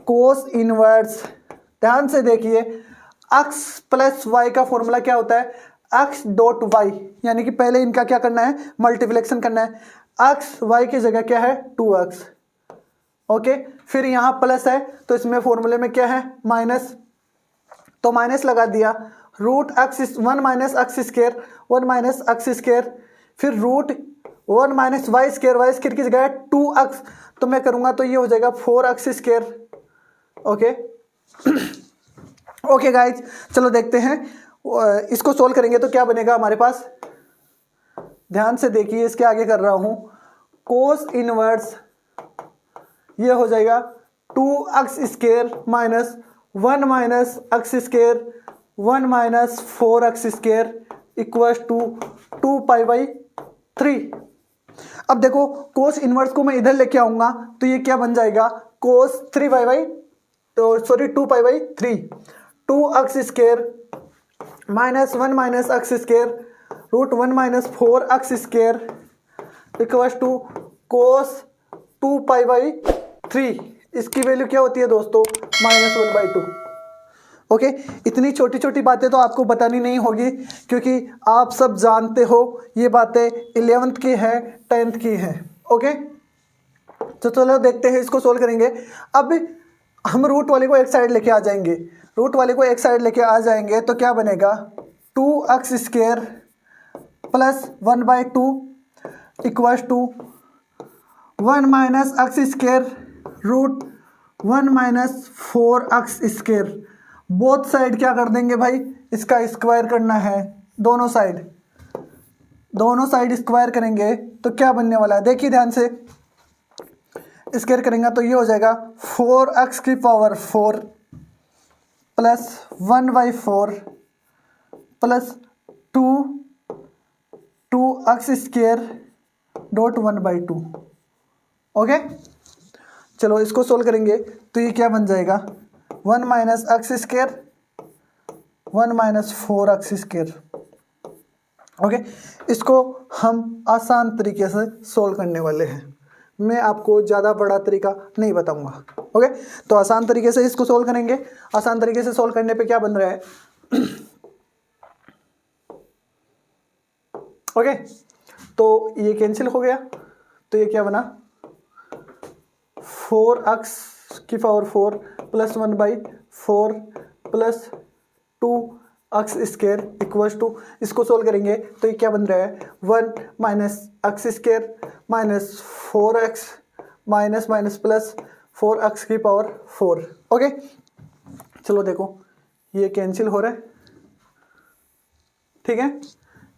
कोस इनवर्स, ध्यान से देखिए, x प्लस y का फॉर्मूला क्या होता है, x.y, यानी कि पहले इनका क्या करना है, मल्टीप्लेक्शन करना है। x y की जगह क्या है, 2x। ओके, फिर यहाँ प्लस है तो इसमें फॉर्मूले में क्या है, माइनस, तो माइनस लगा दिया। √x 1 - x², 1 - x², फिर √1 - y² की जगह 2x, तो मैं करूँगा तो ये हो जाएगा 4x²। ओके ओके गाइज, चलो देखते हैं इसको सोल्व करेंगे तो क्या बनेगा हमारे पास। ध्यान से देखिए, इसके आगे कर रहा हूँ, कोस इनवर्स ये हो जाएगा 2x² minus 1 - x², 1 - 4x² equals to 2π/3। अब देखो कोस इनवर्स को मैं इधर लेके आऊंगा तो ये क्या बन जाएगा, cos 2π/3, 2x² minus 1 - x², √1 - 4x² equals to cos 2π/3। इसकी वैल्यू क्या होती है दोस्तों, -1/2। ओके, इतनी छोटी छोटी बातें तो आपको बतानी नहीं होगी, क्योंकि आप सब जानते हो ये बातें 11th की है, 10th की है। ओके, तो चलो देखते हैं, इसको सोल्व करेंगे। अब हम रूट वाले को एक साइड लेके आ जाएंगे, तो क्या बनेगा, 2x² plus 1/2 equals to 1 - x² √1 - 4x²। Both side क्या कर देंगे भाई, इसका स्क्वायर करना है, दोनों साइड स्क्वायर करेंगे तो क्या बनने वाला है, देखिए ध्यान से, स्क्वायर करेंगे तो ये हो जाएगा 4x की power 4 plus 1/4 plus 2x square dot 1/2। Okay, चलो इसको सोल्व करेंगे तो ये क्या बन जाएगा 1 minus x square 1 minus 4x square. Okay, इसको हम आसान तरीके से सोल्व करने वाले हैं, मैं आपको ज़्यादा बड़ा तरीका नहीं बताऊंगा। ओके, तो आसान तरीके से इसको सोल्व करेंगे। आसान तरीके से सोल्व करने पे क्या बन रहा है ओके, तो ये कैंसिल हो गया तो ये क्या बना 4x की power 4 plus 1/4 plus 2x square equals to, इसको सोल्व करेंगे तो ये क्या बन रहा है 1 minus x square minus 4x minus minus plus 4x की पावर 4। ओके, चलो देखो ये कैंसिल हो रहा है, ठीक है,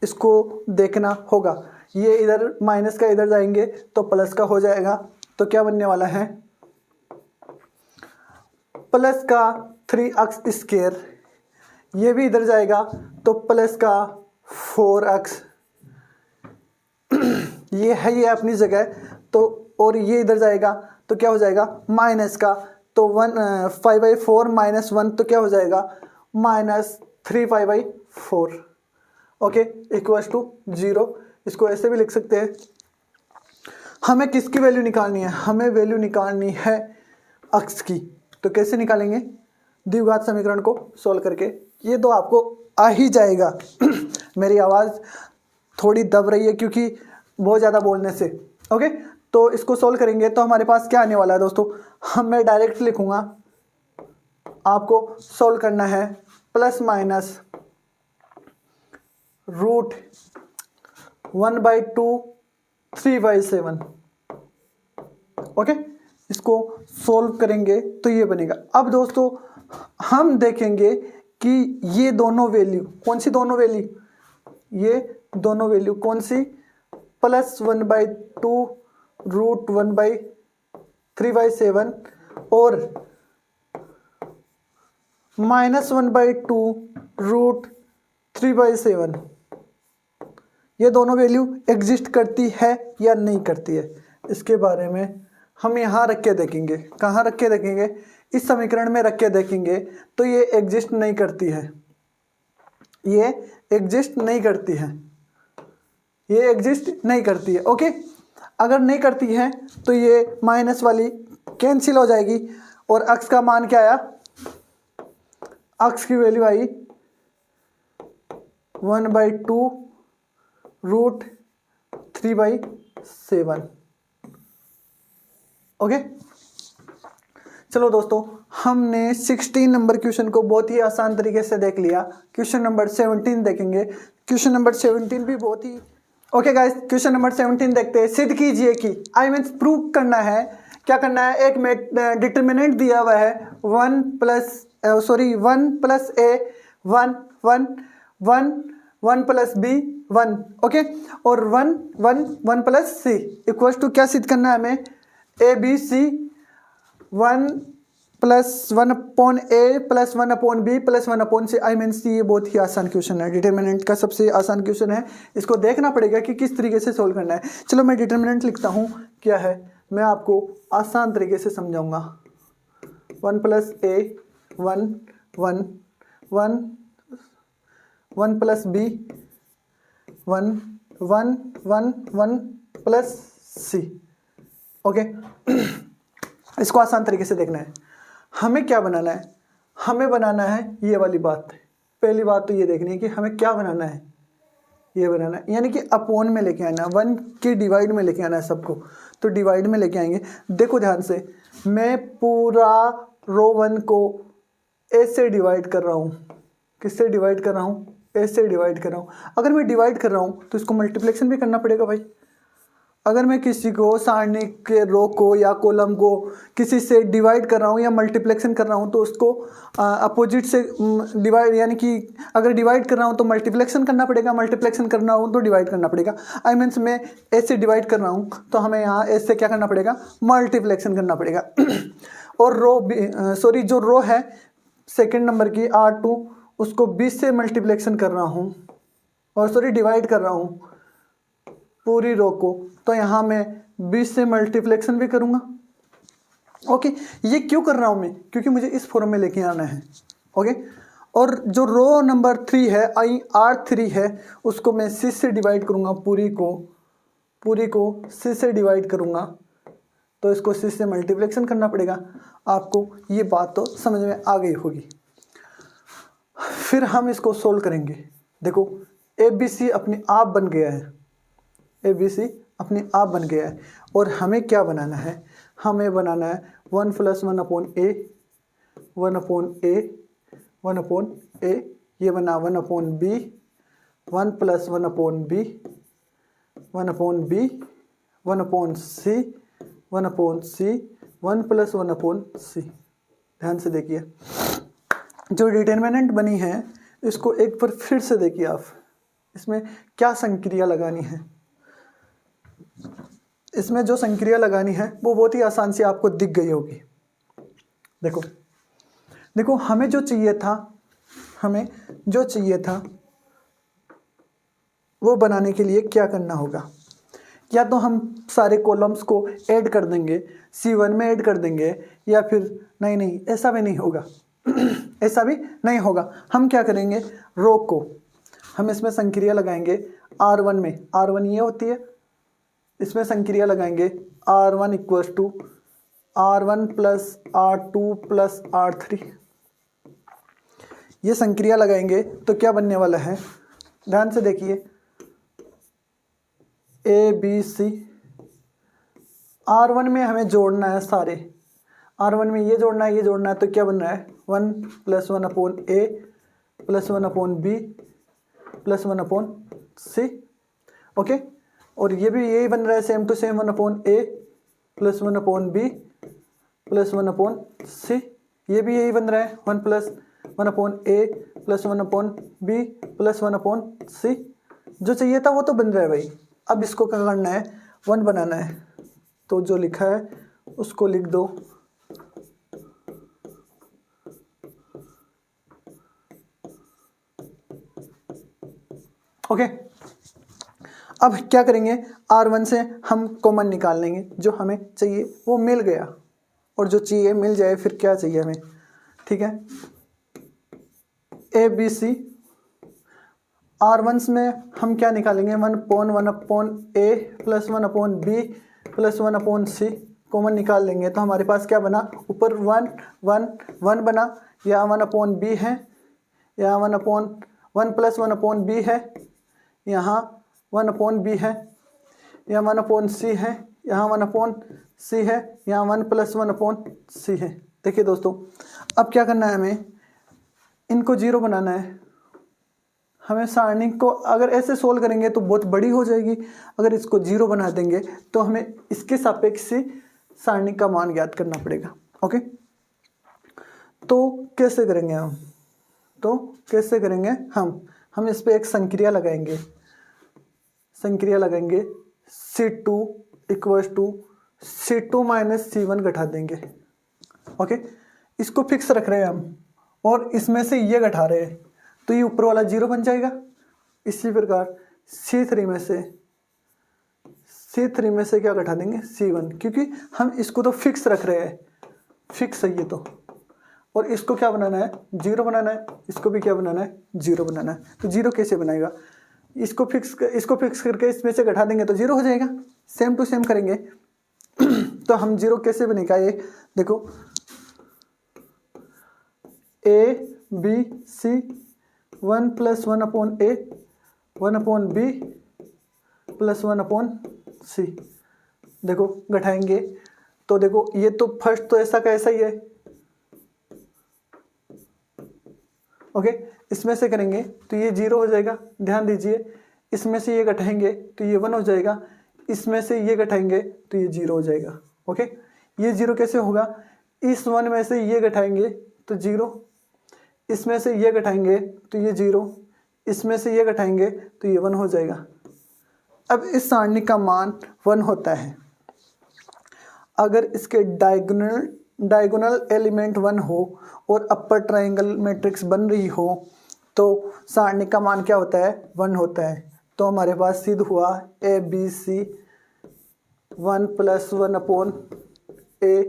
इसको देखना होगा। ये इधर माइनस का इधर जाएंगे तो प्लस का हो जाएगा, तो क्या बनने वाला है प्लस का 3x स्क्वायर, ये भी इधर जाएगा तो प्लस का 4x ये है ये अपनी जगह, तो और ये इधर जाएगा तो क्या हो जाएगा माइनस का, तो 5/4 माइनस 1 तो क्या हो जाएगा माइनस 3/4। Okay, equals to 0। इसको ऐसे भी लिख सकते हैं। हमें किसकी वैल्यू निकालनी है, हमें वैल्यू निकालनी है x की, तो कैसे निकालेंगे द्विघात समीकरण को सोल्व करके, ये तो आपको आ ही जाएगा मेरी आवाज़ थोड़ी दब रही है क्योंकि बहुत ज़्यादा बोलने से। ओके, तो इसको सोल्व करेंगे तो हमारे पास क्या आने वाला है दोस्तों, मैं डायरेक्ट लिखूंगा, आपको सोल्व करना है प्लस माइनस रूट 1/2 3/7। ओके, इसको सोल्व करेंगे तो ये बनेगा। अब दोस्तों हम देखेंगे कि ये दोनों वैल्यू कौन सी, दोनों वैल्यू ये दोनों वैल्यू कौन सी, प्लस 1/2 रूट 1/3/7 और माइनस 1/2 रूट 3/7, ये दोनों वैल्यू एग्जिस्ट करती है या नहीं करती है, इसके बारे में हम यहाँ रख के देखेंगे। कहाँ रख के देखेंगे, इस समीकरण में रख के देखेंगे तो ये एग्जिस्ट नहीं करती है, ये एग्जिस्ट नहीं करती है, ये एग्जिस्ट नहीं करती है। ओके, अगर नहीं करती है तो ये माइनस वाली कैंसिल हो जाएगी और x का मान क्या आया, x की वैल्यू आई 1/2 रूट 3/7। ओके, चलो दोस्तों हमने 16 नंबर क्वेश्चन को बहुत ही आसान तरीके से देख लिया। क्वेश्चन नंबर 17 देखेंगे। क्वेश्चन नंबर 17 भी बहुत ही ओके गाइस, क्वेश्चन नंबर 17 देखते हैं। सिद्ध कीजिए कि आई मीन्स प्रूव करना है, क्या करना है, एक डिटर्मिनेंट दिया हुआ है 1 plus a 1 plus b 1, okay, और 1 प्लस c इक्वल्स टू क्या सिद्ध करना है हमें, ABC 1 plus 1/a plus 1/b plus 1/c। I mean ये बहुत ही आसान क्वेश्चन है, डिटर्मिनेंट का सबसे आसान क्वेश्चन है। इसको देखना पड़ेगा कि किस तरीके से सोल्व करना है। चलो मैं डिटर्मिनेंट लिखता हूँ, क्या है मैं आपको आसान तरीके से समझाऊंगा। 1 plus a 1 plus b 1 plus c। Okay, इसको आसान तरीके से देखना है। हमें क्या बनाना है, हमें बनाना है ये वाली बात। पहली बात तो ये देखनी है कि हमें क्या बनाना है, ये बनाना है, यानी कि अपॉन में लेके आना है, 1 के डिवाइड में लेके आना है सबको, तो डिवाइड में लेके आएंगे। देखो ध्यान से, मैं पूरा रो 1 को ए से डिवाइड कर रहा हूँ। किससे डिवाइड कर रहा हूँ, ए से डिवाइड कर रहा हूँ। अगर मैं डिवाइड कर रहा हूँ तो इसको मल्टीप्लिकेशन भी करना पड़ेगा भाई। अगर मैं किसी को सारणी के रो को या कॉलम को किसी से डिवाइड कर रहा हूँ या मल्टीप्लेक्शन कर रहा हूँ तो उसको अपोजिट से डिवाइड, यानी कि अगर डिवाइड कर रहा हूँ तो मल्टीप्लेक्शन करना पड़ेगा, मल्टीप्लेक्शन करना हो तो डिवाइड करना पड़ेगा। आई मीन्स मैं ए से डिवाइड कर रहा हूँ तो हमें यहाँ ए से क्या करना पड़ेगा, मल्टीप्लेक्शन करना पड़ेगा। और जो रो है सेकेंड नंबर की R2 उसको 20 से मल्टीप्लेक्शन कर रहा हूँ और डिवाइड कर रहा हूँ पूरी रो को, तो यहाँ मैं 20 से मल्टीप्लेक्शन भी करूँगा। ओके, ये क्यों कर रहा हूँ मैं, क्योंकि मुझे इस फॉर्म में लेके आना है। ओके, और जो रो नंबर 3 है R3 है उसको मैं 6 से डिवाइड करूँगा, पूरी को 6 से डिवाइड करूँगा, तो इसको 6 से मल्टीप्लेक्शन करना पड़ेगा। आपको ये बात तो समझ में आ गई होगी। फिर हम इसको सोल्व करेंगे। देखो ABC अपने आप बन गया है, ABC अपने आप बन गया है और हमें क्या बनाना है, हमें बनाना है 1 + 1/a 1/a 1/a, ये बना 1/b 1 + 1/b 1/b 1/c 1/c 1 + 1/c। ध्यान से देखिए, जो डिटरमिनेंट बनी है इसको एक बार फिर से देखिए आप, इसमें क्या संक्रिया लगानी है। इसमें जो संक्रिया लगानी है वो बहुत ही आसान से आपको दिख गई होगी। देखो हमें जो चाहिए था वो बनाने के लिए क्या करना होगा, या तो हम सारे कॉलम्स को ऐड कर देंगे, C1 में ऐड कर देंगे, या फिर नहीं ऐसा भी नहीं होगा ऐसा भी नहीं होगा। हम क्या करेंगे, रो को हम इसमें संक्रिया लगाएंगे R1 में, R1 ये होती है, इसमें संक्रिया लगाएंगे R1 = R1 + R2 + R3। ये संक्रिया लगाएंगे तो क्या बनने वाला है, ध्यान से देखिए, ABC R1 में हमें जोड़ना है सारे, R1 में ये जोड़ना है, तो क्या बन रहा है 1 + 1/a + 1/b + 1/c। ओके, और ये भी यही बन रहा है same to same 1/a + 1/b + 1/c, ये भी यही बन रहा है 1 + 1/a + 1/b + 1/c। जो चाहिए था वो तो बन रहा है भाई। अब इसको क्या करना है, 1 बनाना है, तो जो लिखा है उसको लिख दो। ओके, अब क्या करेंगे, R1 से हम कॉमन निकाल लेंगे, जो हमें चाहिए वो मिल गया, और जो चाहिए मिल जाए फिर क्या चाहिए हमें, ठीक है। ABC R1 में हम क्या निकालेंगे, 1/1/a + 1/b + 1/c कॉमन निकाल लेंगे, तो हमारे पास क्या बना, ऊपर 1 1 1 बना, या 1/b है, या 1 + 1/b है, यहाँ 1/b है, या 1/c है, यहाँ 1/c है, यहाँ 1 + 1/c है। देखिए दोस्तों, अब क्या करना है, हमें इनको 0 बनाना है। हमें सारणी को अगर ऐसे सोल्व करेंगे तो बहुत बड़ी हो जाएगी, अगर इसको 0 बना देंगे तो हमें इसके सापेक्ष से सारणी का मान ज्ञात करना पड़ेगा। ओके, तो कैसे करेंगे हम इस पे एक संक्रिया लगाएंगे, C2 = C2 - C1 घटा देंगे। ओके, इसको फिक्स रख रहे हैं हम, और इसमें से ये घटा रहे हैं, तो ये ऊपर वाला 0 बन जाएगा। इसी प्रकार C3 में से क्या घटा देंगे, C1, क्योंकि हम इसको तो फिक्स रख रहे हैं, फिक्स है ये तो, और इसको क्या बनाना है, 0 बनाना है, इसको भी क्या बनाना है, 0 बनाना है। तो 0 कैसे बनाएगा, इसको फिक्स करके इसमें से घटा देंगे तो 0 हो जाएगा, सेम टू सेम करेंगे तो हम 0 कैसे बनेगा, ये देखो ABC 1 + 1/a 1/b + 1/c। देखो घटाएंगे तो देखो, ये तो फर्स्ट तो ऐसा का ऐसा ही है। ओके, इसमें से करेंगे तो ये 0 हो जाएगा, ध्यान दीजिए, इसमें से ये घटाएंगे तो ये 1 हो जाएगा, इसमें से ये घटाएंगे तो ये 0 हो जाएगा। ओके, ये 0 कैसे होगा, इस 1 में से ये घटाएंगे तो 0, इसमें से ये घटाएंगे तो ये 0, इसमें से ये घटाएंगे तो ये 1 हो जाएगा। अब इस सारणी का मान 1 होता है अगर इसके डायगोनल एलिमेंट 1 हो और अपर ट्रायंगल मैट्रिक्स बन रही हो तो सारणी का मान क्या होता है, 1 होता है। तो हमारे पास सिद्ध हुआ ABC 1 + 1/A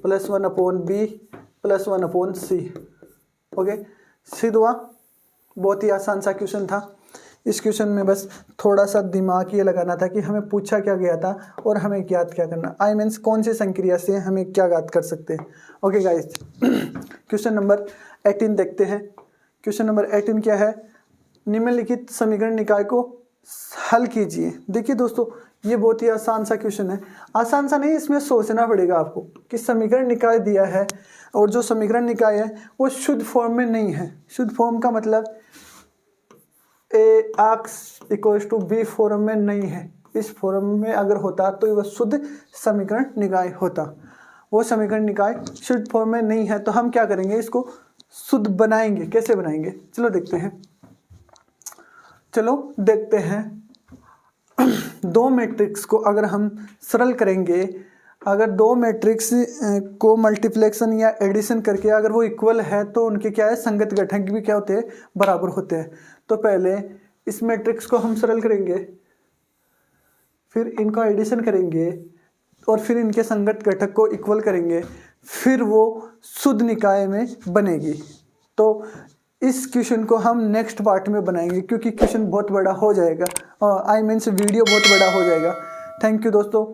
+ 1/B + 1/C। Okay, सिद्ध हुआ। बहुत ही आसान सा क्वेश्चन था। इस क्वेश्चन में बस थोड़ा सा दिमाग ये लगाना था कि हमें पूछा क्या गया था और हमें ज्ञात क्या करना। आई मीन्स कौन सी संक्रिया से हमें क्या ज्ञात कर सकते हैं। ओके गाइस, क्वेश्चन नंबर 18 देखते हैं। क्वेश्चन नंबर 18 क्या है, निम्नलिखित समीकरण निकाय को हल कीजिए। देखिए दोस्तों, ये बहुत ही आसान सा क्वेश्चन है। आसान सा नहीं, इसमें सोचना पड़ेगा आपको कि समीकरण निकाय दिया है और जो समीकरण निकाय है वो शुद्ध फॉर्म में नहीं है। शुद्ध फॉर्म का मतलब Ax = B फॉर्म में नहीं है। इस फॉर्म में अगर होता तो वह शुद्ध समीकरण निकाय होता। वो समीकरण निकाय शुद्ध फॉर्म में नहीं है, तो हम क्या करेंगे, इसको शुद्ध बनाएंगे। कैसे बनाएंगे, चलो देखते हैं। दो मैट्रिक्स को अगर हम सरल करेंगे, अगर दो मैट्रिक्स को मल्टीप्लेक्शन या एडिशन करके अगर वो इक्वल है तो उनके क्या है, संगत घटक भी क्या होते हैं, बराबर होते हैं। तो पहले इस मैट्रिक्स को हम सरल करेंगे, फिर इनका एडिशन करेंगे और फिर इनके संगत घटक को इक्वल करेंगे, फिर वो शुद्ध निकाय में बनेगी। तो इस क्वेश्चन को हम नेक्स्ट पार्ट में बनाएंगे क्योंकि क्वेश्चन बहुत बड़ा हो जाएगा, आई मीन्स वीडियो बहुत बड़ा हो जाएगा। थैंक यू दोस्तों।